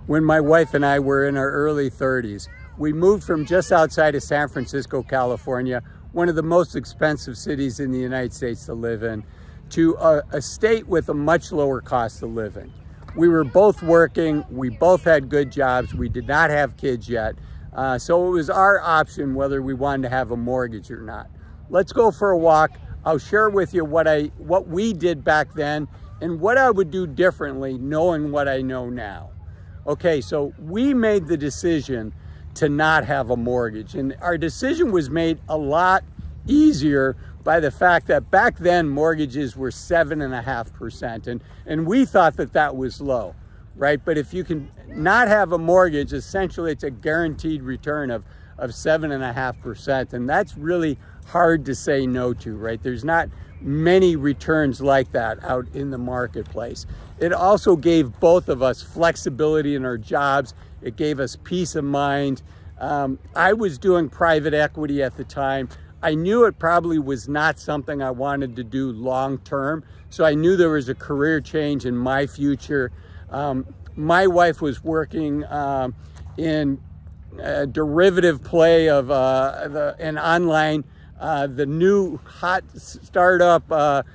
when my wife and I were in our early 30s. We moved from just outside of San Francisco, California, one of the most expensive cities in the United States to live in, to a state with a much lower cost of living. We were both working, we both had good jobs, we did not have kids yet, so it was our option whether we wanted to have a mortgage or not. Let's go for a walk. I'll share with you what we did back then and what I would do differently knowing what I know now. Okay, so we made the decision to not have a mortgage, and our decision was made a lot easier by the fact that back then mortgages were 7.5%, and we thought that that was low, right? But if you can not have a mortgage, essentially it's a guaranteed return of 7.5%, and that's really hard to say no to, right? There's not many returns like that out in the marketplace. It also gave both of us flexibility in our jobs. It gave us peace of mind. I was doing private equity at the time. I knew it probably was not something I wanted to do long term, so I knew there was a career change in my future. My wife was working in a derivative play of an online, the new hot startup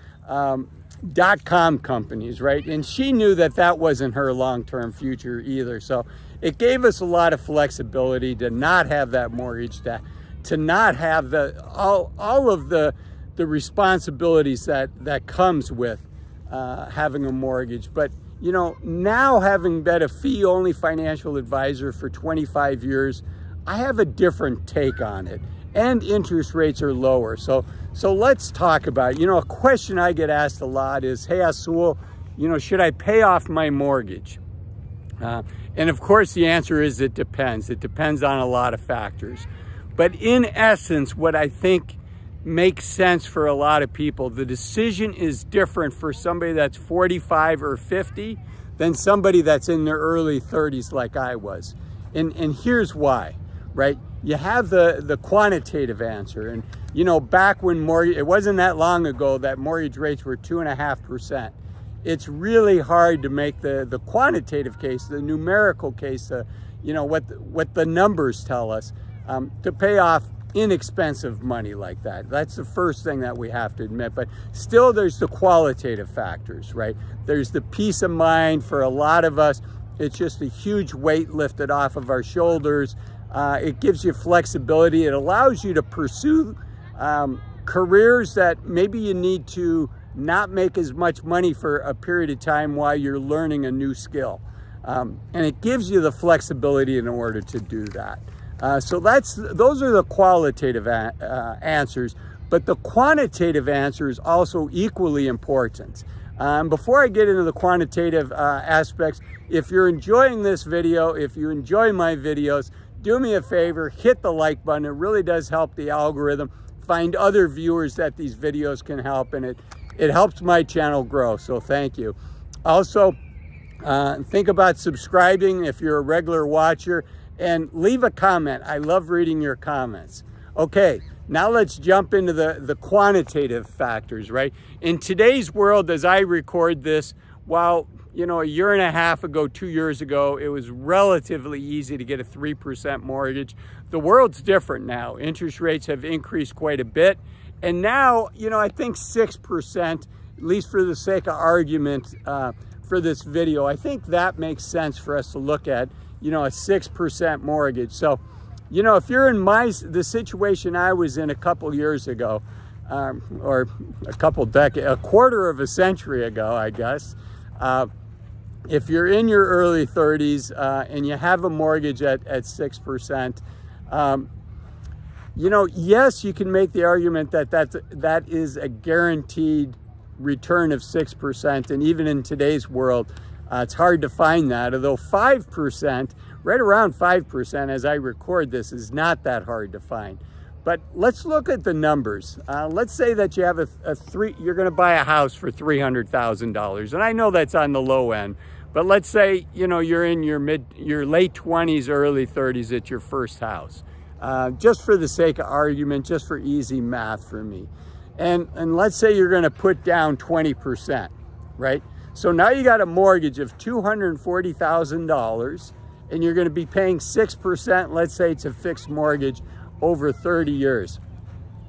.com companies, right? And she knew that that wasn't her long-term future either. So it gave us a lot of flexibility to not have that mortgage, to not have all of the responsibilities that comes with having a mortgage. But you know, now having been a fee-only financial advisor for 25 years, I have a different take on it, and interest rates are lower. So let's talk about it. You know, a question I get asked a lot is, hey, Azul, you know, should I pay off my mortgage? And of course, the answer is it depends. It depends on a lot of factors. But in essence, what I think makes sense for a lot of people, the decision is different for somebody that's 45 or 50 than somebody that's in their early 30s like I was. And here's why, right? You have the quantitative answer. And you know, back when it wasn't that long ago that mortgage rates were 2.5%. It's really hard to make the quantitative case, the numerical case, you know, what the numbers tell us, to pay off inexpensive money like that. That's the first thing that we have to admit. But still, there's the qualitative factors, right? There's the peace of mind. For a lot of us, it's just a huge weight lifted off of our shoulders. It gives you flexibility. It allows you to pursue careers that maybe you need to not make as much money for a period of time while you're learning a new skill. And it gives you the flexibility in order to do that. So those are the qualitative answers, but the quantitative answer is also equally important. Before I get into the quantitative aspects, if you're enjoying this video, if you enjoy my videos, do me a favor, hit the like button. It really does help the algorithm find other viewers that these videos can help, and it helps my channel grow, so thank you. Also, think about subscribing if you're a regular watcher, and leave a comment. I love reading your comments. Okay, now let's jump into the quantitative factors, right? In today's world, as I record this, while, you know, a year and a half ago, 2 years ago, it was relatively easy to get a 3% mortgage. The world's different now. Interest rates have increased quite a bit. And now, you know, I think 6%, at least for the sake of argument for this video, I think that makes sense for us to look at, you know, a 6% mortgage. So, you know, if you're in the situation I was in a couple years ago, or a quarter of a century ago, I guess, if you're in your early 30s and you have a mortgage at 6%, you know, yes, you can make the argument that is a guaranteed return of 6%, and even in today's world, it's hard to find that, although 5%, right around 5% as I record this, is not that hard to find. But let's look at the numbers. Let's say that you have you're gonna buy a house for $300,000, and I know that's on the low end, but let's say, you know, you're in your late 20s, early 30s at your first house. Just for the sake of argument, just for easy math for me. And let's say you're gonna put down 20%, right? So now you got a mortgage of $240,000, and you're going to be paying 6%, let's say it's a fixed mortgage, over 30 years.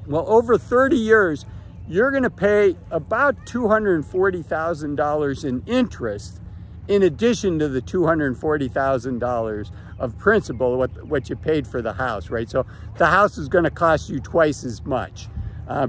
Well, over 30 years, you're going to pay about $240,000 in interest in addition to the $240,000 of principal, what you paid for the house, right? So the house is going to cost you twice as much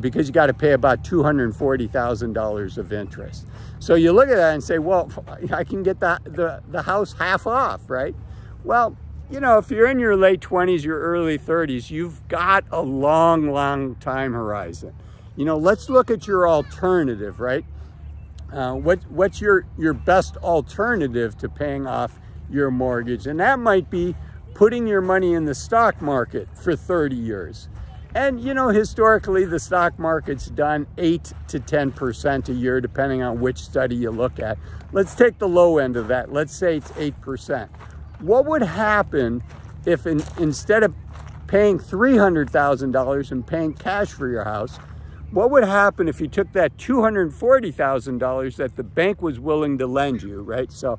because you got to pay about $240,000 of interest. So you look at that and say, well, I can get the house half off, right? Well, you know, if you're in your late 20s, your early 30s, you've got a long, long time horizon. You know, let's look at your alternative, right? What's your best alternative to paying off your mortgage? And that might be putting your money in the stock market for 30 years. And, you know, historically, the stock market's done 8 to 10% a year, depending on which study you look at. Let's take the low end of that. Let's say it's 8%. What would happen if instead of paying $300,000 and paying cash for your house, what would happen if you took that $240,000 that the bank was willing to lend you, right? So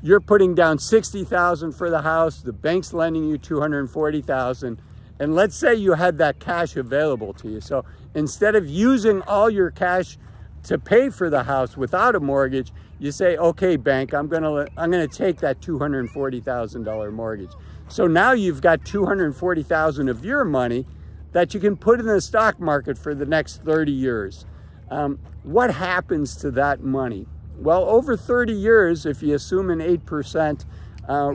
you're putting down $60,000 for the house, the bank's lending you $240,000, and let's say you had that cash available to you. So instead of using all your cash to pay for the house without a mortgage, you say, okay, bank, I'm gonna take that $240,000 mortgage. So now you've got $240,000 of your money that you can put in the stock market for the next 30 years. What happens to that money? Well, over 30 years, if you assume an 8%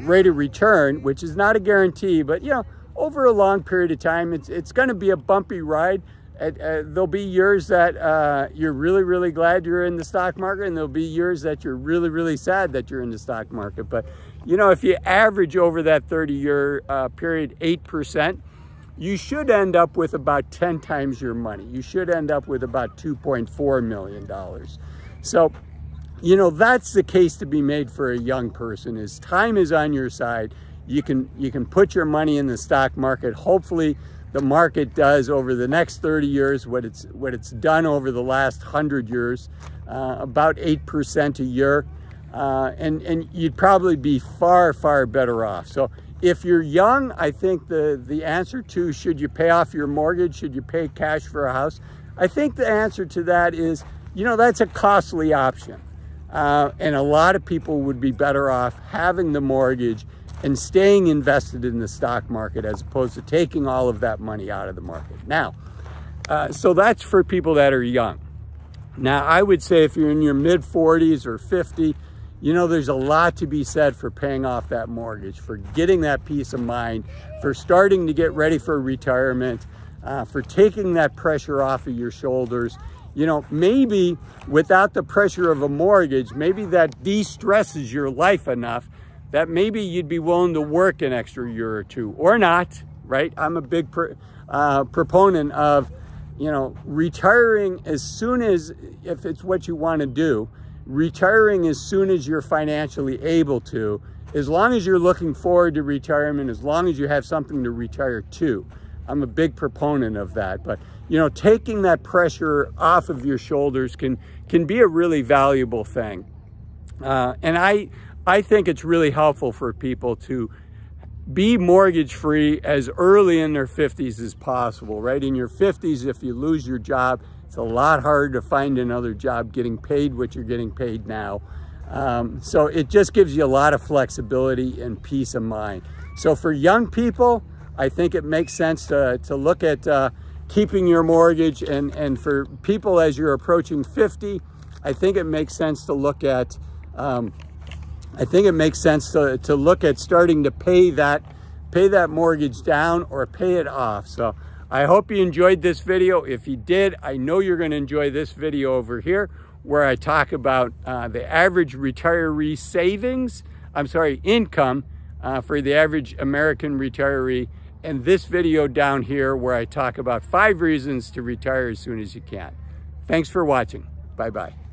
rate of return, which is not a guarantee, but you know, over a long period of time, it's going to be a bumpy ride. There'll be years that you're really, really glad you're in the stock market, and there'll be years that you're really, really sad that you're in the stock market. But you know, if you average over that 30-year period 8%, you should end up with about 10 times your money. You should end up with about $2.4 million. So, you know, that's the case to be made for a young person. Is time is on your side. You can put your money in the stock market. Hopefully the market does over the next 30 years what it's done over the last 100 years, about 8% a year. And you'd probably be far, far better off. So if you're young, I think the answer to should you pay off your mortgage, should you pay cash for a house, I think the answer to that is, you know, that's a costly option. And a lot of people would be better off having the mortgage and staying invested in the stock market as opposed to taking all of that money out of the market. Now, so that's for people that are young. Now, I would say if you're in your mid 40s or 50, you know, there's a lot to be said for paying off that mortgage, for getting that peace of mind, for starting to get ready for retirement, for taking that pressure off of your shoulders. You know, maybe without the pressure of a mortgage, maybe that de-stresses your life enough that maybe you'd be willing to work an extra year or two, or not, right? I'm a big proponent of, you know, retiring as soon as, if it's what you want to do, retiring as soon as you're financially able to, as long as you're looking forward to retirement, as long as you have something to retire to. I'm a big proponent of that. But, you know, taking that pressure off of your shoulders can be a really valuable thing. And I think it's really helpful for people to be mortgage free as early in their 50s as possible, right? In your 50s, if you lose your job, it's a lot harder to find another job getting paid what you're getting paid now. So it just gives you a lot of flexibility and peace of mind. So for young people, I think it makes sense to look at keeping your mortgage. And for people as you're approaching 50, I think it makes sense to look at to look at starting to pay that mortgage down or pay it off. So I hope you enjoyed this video. If you did, I know you're going to enjoy this video over here where I talk about the average retiree income for the average American retiree, and this video down here where I talk about 5 reasons to retire as soon as you can. Thanks for watching. Bye-bye.